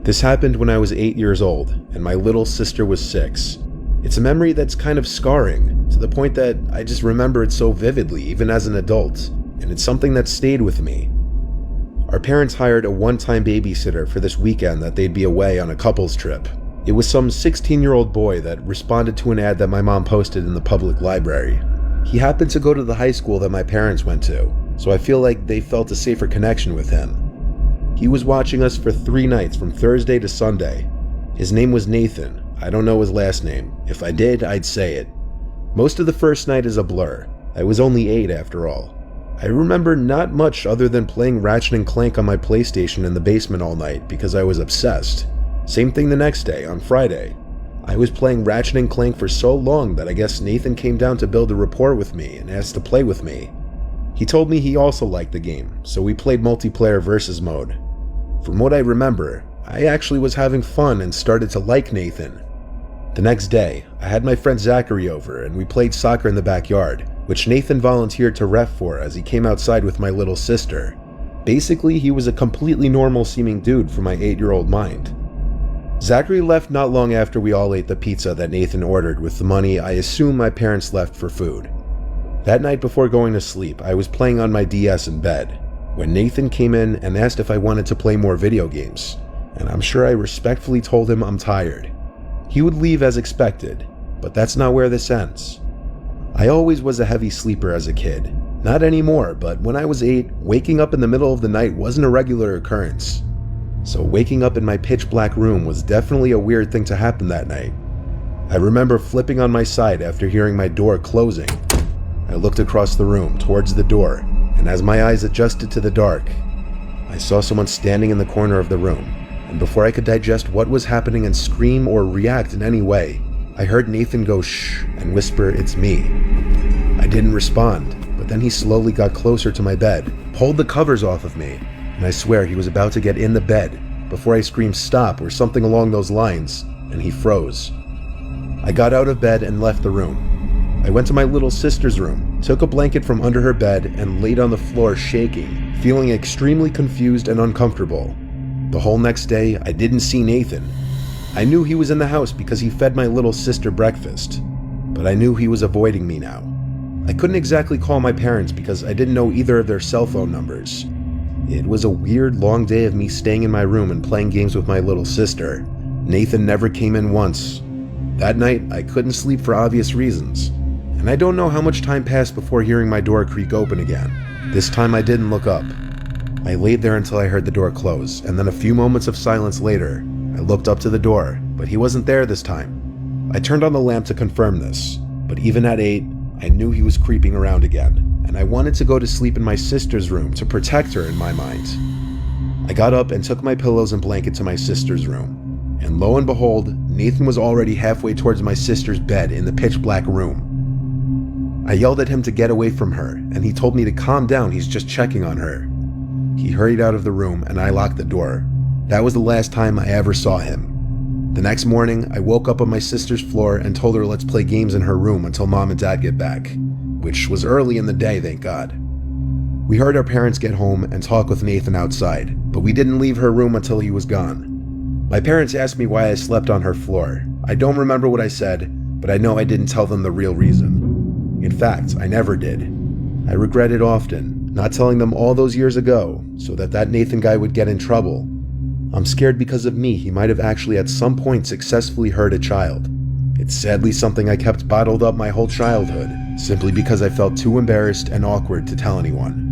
This happened when I was 8 years old, and my little sister was 6. It's a memory that's kind of scarring, to the point that I just remember it so vividly, even as an adult, and it's something that stayed with me. Our parents hired a one-time babysitter for this weekend that they'd be away on a couples trip. It was some 16-year-old boy that responded to an ad that my mom posted in the public library. He happened to go to the high school that my parents went to, so I feel like they felt a safer connection with him. He was watching us for 3 nights from Thursday to Sunday. His name was Nathan. I don't know his last name. If I did, I'd say it. Most of the first night is a blur. I was only 8 after all. I remember not much other than playing Ratchet & Clank on my PlayStation in the basement all night because I was obsessed. Same thing the next day, on Friday. I was playing Ratchet & Clank for so long that I guess Nathan came down to build a rapport with me and asked to play with me. He told me he also liked the game, so we played multiplayer versus mode. From what I remember, I actually was having fun and started to like Nathan. The next day, I had my friend Zachary over and we played soccer in the backyard, which Nathan volunteered to ref for as he came outside with my little sister. Basically, he was a completely normal seeming dude for my 8-year-old mind. Zachary left not long after we all ate the pizza that Nathan ordered with the money I assume my parents left for food. That night before going to sleep, I was playing on my DS in bed, when Nathan came in and asked if I wanted to play more video games, and I'm sure I respectfully told him I'm tired. He would leave as expected, but that's not where this ends. I always was a heavy sleeper as a kid. Not anymore, but when I was 8, waking up in the middle of the night wasn't a regular occurrence. So waking up in my pitch black room was definitely a weird thing to happen that night. I remember flipping on my side after hearing my door closing. I looked across the room towards the door, and as my eyes adjusted to the dark, I saw someone standing in the corner of the room, and before I could digest what was happening and scream or react in any way, I heard Nathan go shh and whisper, "It's me." I didn't respond, but then he slowly got closer to my bed, pulled the covers off of me, and I swear he was about to get in the bed before I screamed stop or something along those lines, and he froze. I got out of bed and left the room. I went to my little sister's room, took a blanket from under her bed, and laid on the floor shaking, feeling extremely confused and uncomfortable. The whole next day, I didn't see Nathan. I knew he was in the house because he fed my little sister breakfast, but I knew he was avoiding me now. I couldn't exactly call my parents because I didn't know either of their cell phone numbers. It was a weird long day of me staying in my room and playing games with my little sister. Nathan never came in once. That night, I couldn't sleep for obvious reasons, and I don't know how much time passed before hearing my door creak open again. This time I didn't look up. I laid there until I heard the door close, and then a few moments of silence later, I looked up to the door, but he wasn't there this time. I turned on the lamp to confirm this, but even at 8, I knew he was creeping around again, and I wanted to go to sleep in my sister's room to protect her in my mind. I got up and took my pillows and blanket to my sister's room, and lo and behold, Nathan was already halfway towards my sister's bed in the pitch black room. I yelled at him to get away from her, and he told me to calm down, he's just checking on her. He hurried out of the room and I locked the door. That was the last time I ever saw him. The next morning, I woke up on my sister's floor and told her let's play games in her room until Mom and Dad get back, which was early in the day, thank God. We heard our parents get home and talk with Nathan outside, but we didn't leave her room until he was gone. My parents asked me why I slept on her floor. I don't remember what I said, but I know I didn't tell them the real reason. In fact, I never did. I regret it often, not telling them all those years ago, so that Nathan guy would get in trouble. I'm scared because of me, he might have actually at some point successfully hurt a child. It's sadly something I kept bottled up my whole childhood, simply because I felt too embarrassed and awkward to tell anyone.